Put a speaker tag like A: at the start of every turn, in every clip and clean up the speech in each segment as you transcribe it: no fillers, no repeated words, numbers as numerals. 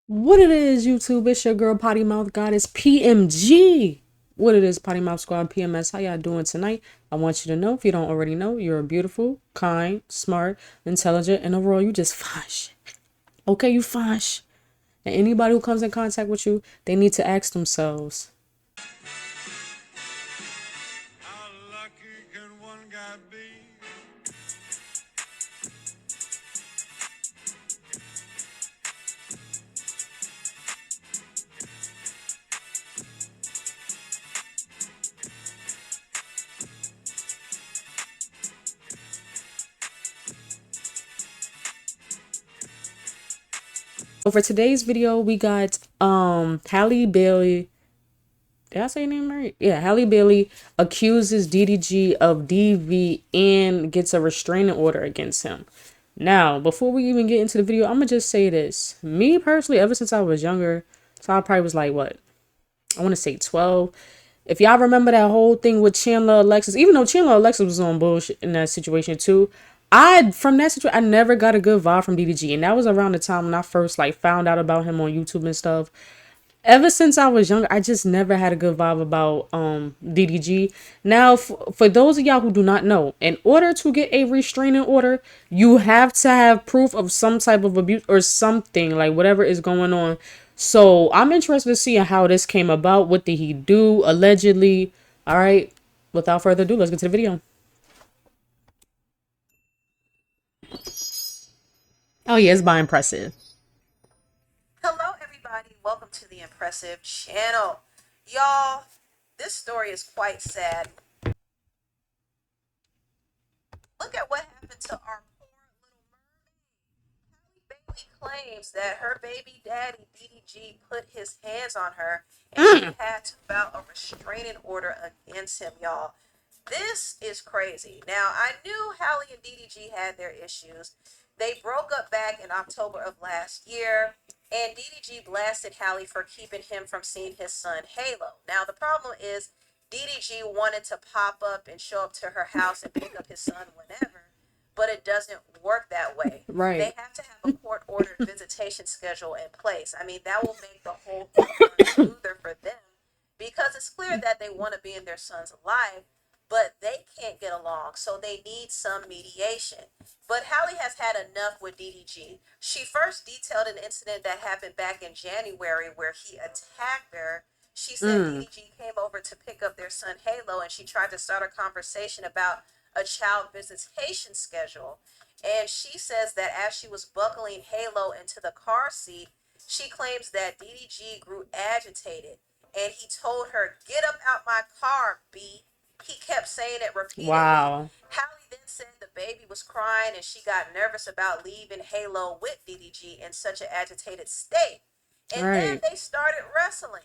A: What it is, YouTube? It's your girl Potty Mouth Goddess PMG. What it is, Potty Mouth Squad PMS. How y'all doing tonight? I want you to know, if you don't already know, you're beautiful, kind, smart, intelligent, and overall, you just fine shit. Okay, you fine shit. And anybody who comes in contact with you, they need to ask themselves,
B: how lucky can one guy be?
A: so for today's video, we got Hallebailey. Did I say your name right? Yeah, Hallebailey accuses DDG of DV and gets a restraining order against him. Now, before we even get into the video, I'm gonna just say this. Me personally, ever since I was younger, so I probably was like what? I want to say 12. If y'all remember that whole thing with Chandler Alexis, even though Chandler Alexis was on bullshit in that situation too, from that situation I never got a good vibe from DDG, and that was around the time when I first like found out about him on YouTube and stuff. Ever since I was younger, I just never had a good vibe about DDG. Now, for those of y'all who do not know, in order to get a restraining order, you have to have proof of some type of abuse or something, like whatever is going on. So I'm interested to see how this came about. What did he do allegedly? All right. Without further ado, let's get to the video. Oh yeah, it's by impressive.
C: Hello, everybody. Welcome to the Impressive Channel. Y'all, this story is quite sad. Look at what happened to our poor little mermaid. Hallebailey claims that her baby daddy, DDG, put his hands on her and she had to file a restraining order against him, y'all. This is crazy. Now, I knew Halle and DDG had their issues. They broke up back in October of last year, and DDG blasted Halle for keeping him from seeing his son Halo. Now, the problem is DDG wanted to pop up and show up to her house and pick up his son whenever, but it doesn't work that way. They
A: Right.
C: have to have a court ordered visitation schedule in place. I mean, that will make the whole thing run smoother for them because it's clear that they want to be in their son's life, but they can't get along, so they need some mediation. But Halle has had enough with DDG. She first detailed an incident that happened back in January where he attacked her. She said DDG came over to pick up their son Halo and she tried to start a conversation about a child visitation schedule. And she says that as she was buckling Halo into the car seat, she claims that DDG grew agitated and he told her, "Get up out my car, B." He kept saying it repeatedly.
A: Wow.
C: Hallie then said the baby was crying and she got nervous about leaving Halo with DDG in such an agitated state. And then
A: Right.
C: they started wrestling.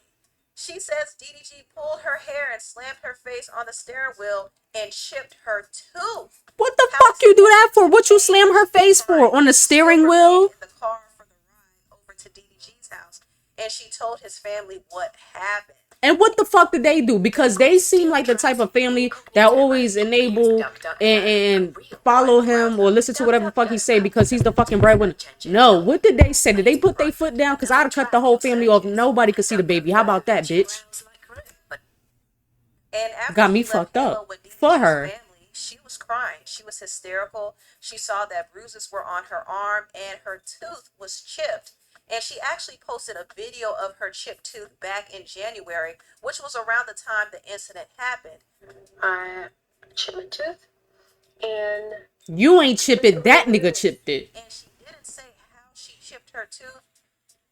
C: She says DDG pulled her hair and slammed her face on the steering wheel and chipped her tooth.
A: What the
C: Hallie
A: fuck you
C: said
A: do
C: that
A: that
C: she
A: for?
C: was in
A: What you
C: pain
A: slam
C: and
A: her
C: she was
A: face for?
C: crying,
A: On
C: but
A: the
C: she still
A: steering
C: remained
A: wheel?
C: in the car for the ride over to DDG's house. And she told his family what happened.
A: And what the fuck did they do? Because they seem like the type of family that always enable and follow him or listen to whatever the fuck he say because he's the fucking breadwinner. No, what did they say? Did they put their foot down? Because I'd have cut the whole family off. Nobody could see the baby. How about that, bitch?
C: And after
A: Got me
C: she left
A: fucked
C: Halo
A: up
C: with
A: for
C: DDG's
A: her.
C: family, she was crying. She was hysterical. She saw that bruises were on her arm and her tooth was chipped. And she actually posted a video of her chipped tooth back in January, which was around the time the incident happened. I chipped my tooth and
A: You ain't chip it. That nigga chipped it.
C: and she didn't say how she chipped her tooth,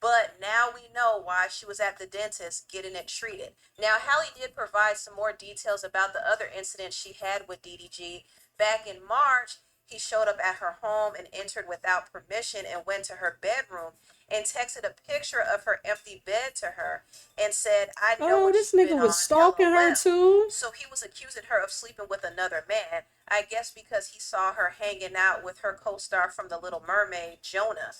C: but now we know why she was at the dentist getting it treated. Now, Halle did provide some more details about the other incident she had with DDG. Back in March, he showed up at her home and entered without permission and went to her bedroom and texted a picture of her empty bed to her and said, "I know
A: Oh,
C: what
A: this
C: you've
A: nigga
C: been
A: was
C: on,
A: stalking her
C: LOL."
A: too.
C: So he was accusing her of sleeping with another man, I guess because he saw her hanging out with her co-star from The Little Mermaid, Jonah.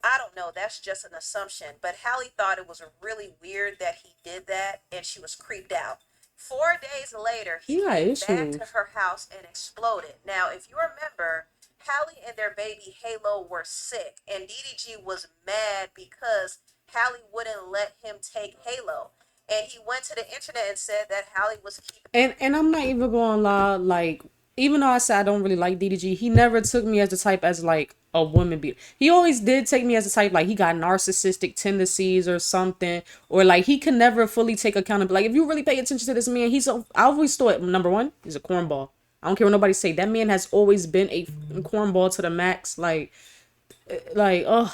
C: I don't know. That's just an assumption. But Halle thought it was really weird that he did that and she was creeped out. 4 days later, he
A: He got
C: came back to
A: issues.
C: her house and exploded. Now, if you remember, Halle and their baby Halo were sick, and DDG was mad because Halle wouldn't let him take Halo. And he went to the internet and said that Halle was keeping.
A: And I'm not even going to lie, like, even though I said I don't really like DDG, he never took me as the type as like a woman beater. He always did take me as a type like he got narcissistic tendencies or something, or like he can never fully take accountability. Like if you really pay attention to this man, I always thought number one, he's a cornball. I don't care what nobody say. That man has always been a cornball to the max. Ugh.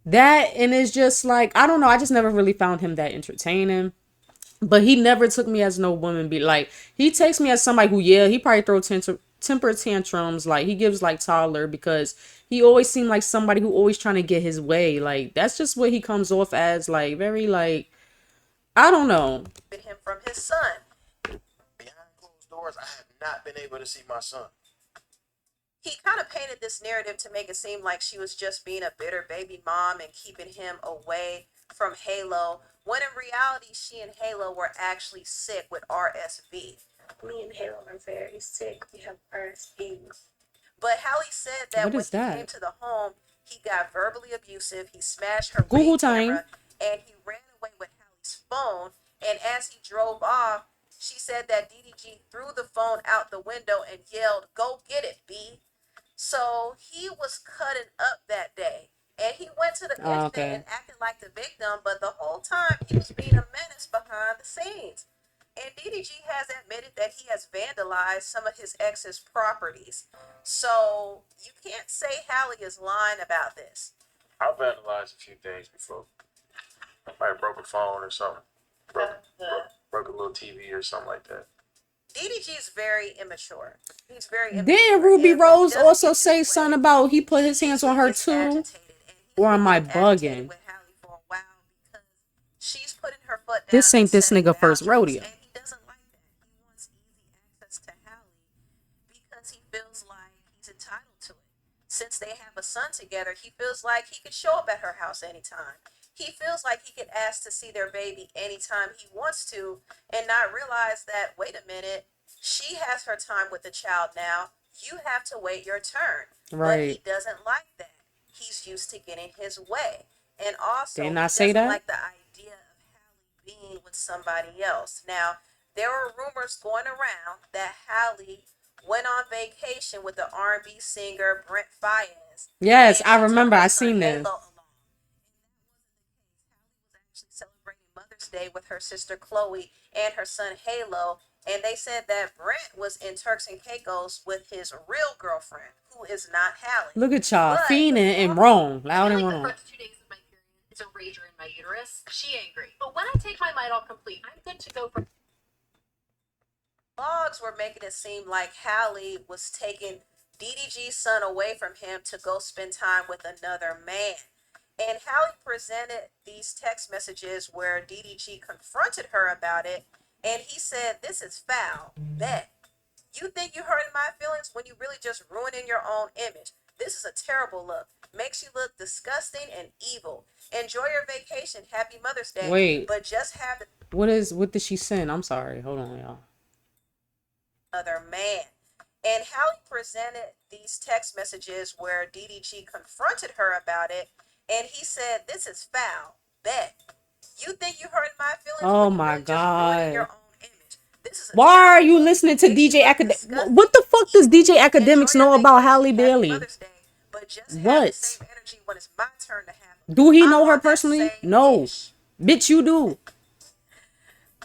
A: That, and it's just like, I don't know. I just never really found him that entertaining. But he never took me as no woman be like, he takes me as somebody who, yeah, he probably throw temper tantrums. Like he gives like toddler because he always seemed like somebody who always trying to get his way. Like that's just what he comes off as, like very like, I don't know.
C: Him from his son.
D: Behind closed doors, I have not been able to see my son.
C: He kind of painted this narrative to make it seem like she was just being a bitter baby mom and keeping him away from Halo, when in reality, she and Halo were actually sick with RSV.
E: Me and Halo are very sick. We have RSV.
C: But Halle said that
A: What
C: when
A: is
C: he
A: that?
C: came to the home, he got verbally abusive. He smashed her
A: Google
C: ring
A: time.
C: camera, and he ran away with Halle's phone. And as he drove off, she said that DDG threw the phone out the window and yelled, "Go get it, B." So he was cutting up that day. And he went to the internet
A: Okay.
C: and acted like the victim, but the whole time he was being a menace behind the scenes. And DDG has admitted that he has vandalized some of his ex's properties. So you can't say Halle is lying about this.
D: I vandalized a few things before. I might broke a phone or something. Broke a little TV or something like that.
C: DDG is very immature. He's very immature.
A: Didn't Ruby
C: and when he
A: Rose
C: doesn't
A: also
C: get his
A: say
C: way,
A: something about he put his
C: he
A: hands on her
C: gets
A: too?
C: agitated, and he's
A: Or am I
C: been agitated
A: bugging?
C: with Halle for a while because she's putting her foot down.
A: This ain't
C: and
A: this
C: setting
A: nigga first
C: boundaries,
A: rodeo.
C: and he doesn't like that. He wants easy access to Halle because he feels like he's entitled to it. Since they have a son together, he feels like he could show up at her house anytime. He feels like he could ask to see their baby anytime he wants to and not realize that, wait a minute, she has her time with the child now. You have to wait your turn. But he
A: Right.
C: doesn't like that. He's used to getting his way. And also,
A: Didn't
C: he
A: I say
C: doesn't
A: that?
C: like the idea of Halle being with somebody else. Now, there were rumors going around that Halle went on vacation with the R&B singer Brent Faiyaz.
A: Yes,
C: And
A: I
C: she took
A: remember.
C: her
A: I
C: son
A: seen
C: Halo
A: this.
C: along. Actually celebrating Mother's Day with her sister Chloe and her son Halo, and they said that Brent was in Turks and Caicos with his real girlfriend, who is not Halle.
A: Look at y'all,
C: But
A: fiending and wrong,
F: I
A: loud
F: feel
A: and
F: like the
A: wrong.
F: first 2 days of my period, it's a rager in my uterus. She angry. But when I take my Midol complete, I'm good to go for.
C: blogs were making it seem like Halle was taking DDG's son away from him to go spend time with another man. And Halle presented these text messages where DDG confronted her about it, and he said, "This is foul. Bet. You think you hurting my feelings when you really just ruining your own image. This is a terrible look. Makes you look disgusting and evil. Enjoy your vacation. Happy Mother's Day.
A: Wait.
C: But just have the
A: What did she send? I'm sorry. Hold on, y'all.
C: other man." And Halle presented these text messages where DDG confronted her about it, and he said, "This is foul. Bet. You think you hurting my feelings
A: Oh
C: when you
A: my
C: really just ruining your
A: God.
C: own image. This is a
A: Why are
C: terrible
A: you
C: look.
A: listening to
C: Makes you
A: DJ
C: look
A: Academics?
C: disgusting
A: What the fuck does
C: and
A: DJ
C: evil.
A: Academics
C: Enjoy
A: know
C: your
A: about
C: vacation.
A: Halle
C: Happy
A: Bailey?
C: Mother's Day. But just have the
A: What?
C: same energy when it's my turn to have it.
A: Do he know
C: I'm
A: her
C: on that
A: personally?
C: same
A: No.
C: ish.
A: Bitch, you do.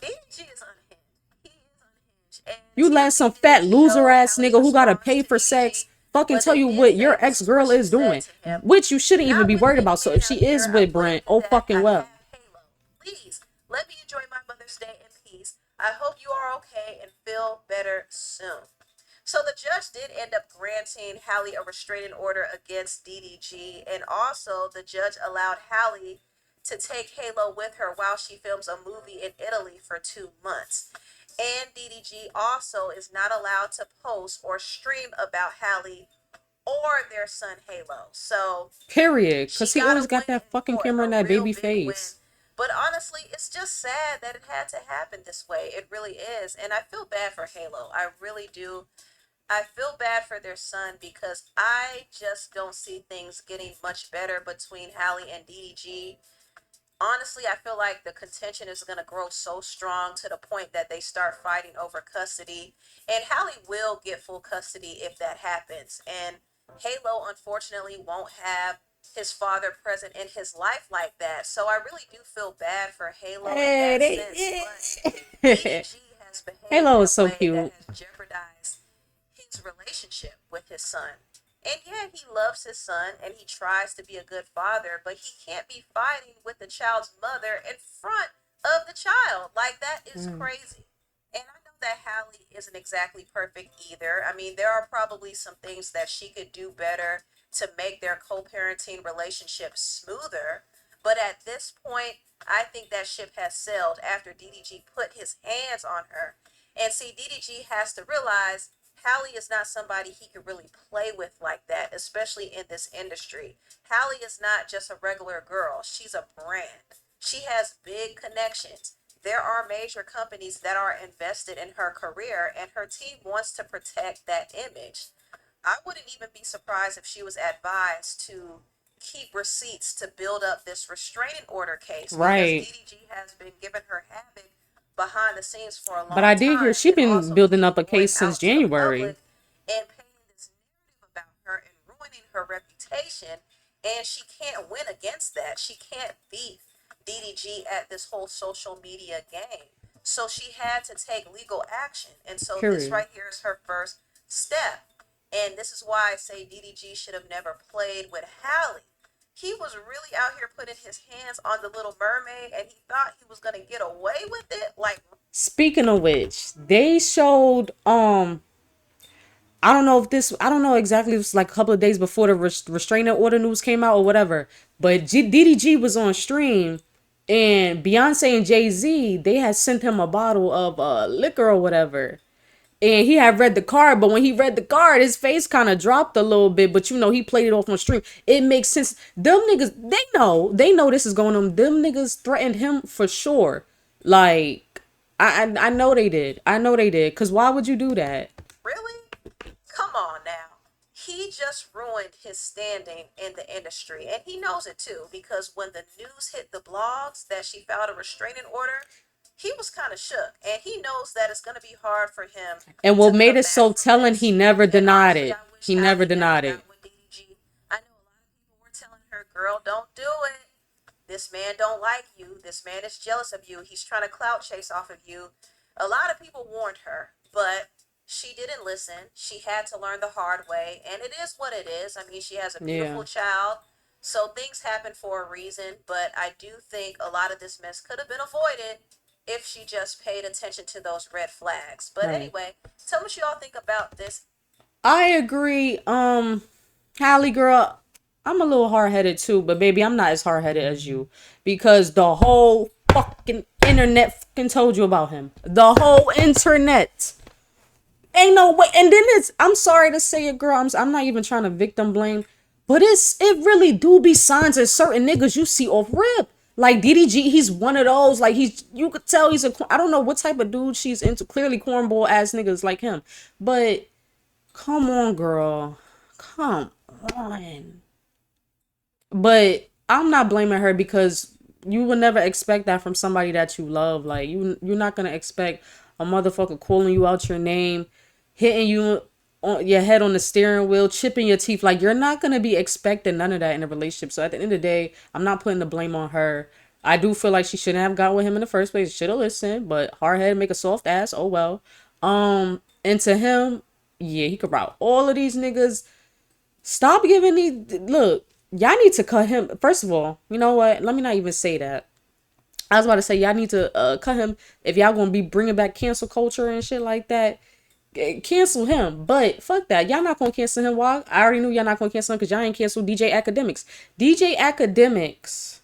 C: DDG is unhinged. He is unhinged. And
A: You let
C: TMZ
A: some
C: didn't
A: fat
C: show
A: loser ass
C: Halle's
A: nigga who gotta
C: response
A: pay
C: to
A: for
C: DDG,
A: sex fucking
C: but
A: tell
C: they
A: you
C: did
A: what
C: say
A: your
C: this
A: ex
C: is what
A: girl
C: she
A: is
C: said
A: doing.
C: to him.
A: Which you shouldn't even
C: "Not
A: be
C: with
A: worried
C: big
A: about. So
C: man
A: if
C: up
A: she is
C: here,
A: with
C: I'm
A: Brent,
C: looking
A: oh
C: that
A: fucking
C: I
A: well.
C: have Halo. Please, let me enjoy my Mother's Day in peace. I hope you are okay and feel better soon." So the judge did end up granting Halle a restraining order against DDG, and also the judge allowed Halle to take Halo with her while she films a movie in Italy for 2 months. And DDG also is not allowed to post or stream about Halle or their son Halo. So
A: Period.
C: she
A: Cause he
C: got
A: always
C: a
A: got
C: win
A: that
C: in
A: fucking
C: court,
A: camera in
C: a
A: that
C: real
A: baby
C: big win.
A: face.
C: But honestly, it's just sad that it had to happen this way. It really is. And I feel bad for Halo. I really do. I feel bad for their son because I just don't see things getting much better between Halle and DDG. Honestly, I feel like the contention is going to grow so strong to the point that they start fighting over custody. And Halle will get full custody if that happens. And Halo, unfortunately, won't have his father present in his life like that. So I really do feel bad for Halo in
A: Hey,
C: that sense. But
A: they,
C: DDG has behaved
A: Halo
C: in
A: is
C: a
A: so
C: way that
A: cute.
C: has jeopardized his relationship with his son. And yeah, he loves his son and he tries to be a good father, but he can't be fighting with the child's mother in front of the child. Like, that is crazy. And I know that Halle isn't exactly perfect either. I mean, there are probably some things that she could do better to make their co parenting relationship smoother. But at this point, I think that ship has sailed after DDG put his hands on her. And see, DDG has to realize Halle is not somebody he could really play with like that, especially in this industry. Halle is not just a regular girl. She's a brand. She has big connections. There are major companies that are invested in her career, and her team wants to protect that image. I wouldn't even be surprised if she was advised to keep receipts to build up this restraining order case because
A: Right.
C: DDG has been giving her havoc behind the scenes for a
A: But
C: long
A: I did hear
C: time
A: she
C: and
A: been
C: also
A: building
C: keep
A: up a
C: going
A: case since
C: out to the
A: January.
C: public and painting this narrative about her and ruining her reputation. And she can't win against that. She can't beat DDG at this whole social media game. So she had to take legal action. And so this
A: Period.
C: right here is her first step. And this is why I say DDG should have never played with Halle. He was really out here putting his hands on the Little Mermaid and he thought he was going to get away with it. Like,
A: Speaking of which, they showed I don't know exactly, it was like a couple of days before the restraining order news came out or whatever, but DDG was on stream and Beyonce and Jay-Z, they had sent him a bottle of liquor or whatever. And he had read the card, but when he read the card, his face kind of dropped a little bit. But you know, he played it off on stream. It makes sense. Them niggas, they know this is going on. Them niggas threatened him for sure. Like, I know they did. I know they did. Cause why would you do that?
C: really? Come on now. He just ruined his standing in the industry. And he knows it too, because when the news hit the blogs that she filed a restraining order, he was kind of shook. And he knows that it's going to be hard for him
A: And
C: to
A: what made
C: come
A: it
C: back
A: so
C: from
A: telling, he
C: this.
A: never
C: And
A: denied
C: honestly,
A: it.
C: I wish
A: He never
C: Halle never
A: denied it.
C: got with DDG. I know a lot of people were telling her, girl, don't do it. This man don't like you. This man is jealous of you. He's trying to clout chase off of you. A lot of people warned her, but she didn't listen. She had to learn the hard way, and it is what it is. I mean, she has a beautiful
A: Yeah.
C: child, so things happen for a reason, but I do think a lot of this mess could have been avoided if she just paid attention to those red flags. But
A: Right.
C: anyway, tell me what y'all think about this.
A: I agree. Hallie girl, I'm a little hard headed too, but baby, I'm not as hard headed as you because the whole fucking internet fucking told you about him. The whole internet. Ain't no way. And then I'm sorry to say it, girl. I'm not even trying to victim blame, but it really do be signs of certain niggas you see off rip. Like DDG, he's one of those. Like you could tell I don't know what type of dude she's into. Clearly cornball ass niggas like him, but come on, girl. Come on. But I'm not blaming her because you would never expect that from somebody that you love. Like you're not gonna expect a motherfucker calling you out your name, hitting you on your head on the steering wheel, chipping your teeth. Like you're not gonna be expecting none of that in a relationship. So at the end of the day, I'm not putting the blame on her. I do feel like she shouldn't have got with him in the first place. Should have listened, but hard head make a soft ass. Oh well. And to him, yeah, he could route all of these niggas. Stop giving these. Look, y'all need to cut him. First of all, you know what? Let me not even say that. I was about to say y'all need to cut him if y'all gonna be bringing back cancel culture and shit like that. Cancel him, but fuck that. Y'all not gonna cancel him. Why? I already knew y'all not gonna cancel him because y'all ain't canceled DJ Academics. DJ Academics.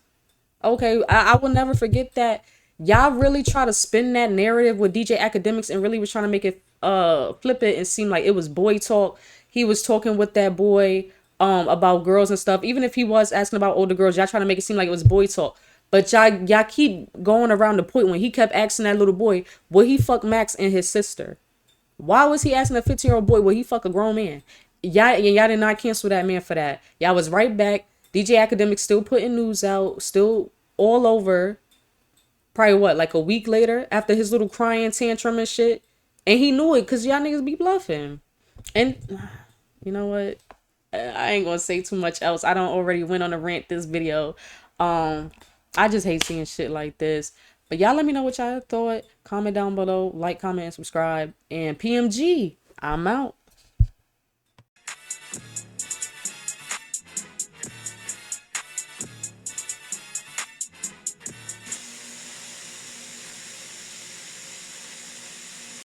A: Okay, I will never forget that. Y'all really try to spin that narrative with DJ Academics and really was trying to make it flip it and seem like it was boy talk. He was talking with that boy about girls and stuff. Even if he was asking about older girls, y'all trying to make it seem like it was boy talk. But y'all keep going around the point when he kept asking that little boy, would he fuck Max and his sister? Why was he asking a 15-year-old boy, will he fuck a grown man? Y'all did not cancel that man for that. Y'all was right back. DJ Academic still putting news out, still all over. Probably what, like a week later after his little crying tantrum and shit. And he knew it because y'all niggas be bluffing. And you know what? I ain't gonna say too much else. I don't already went on a rant this video. I just hate seeing shit like this. But y'all let me know what y'all thought. Comment down below. Like, comment, and subscribe. And PMG, I'm out.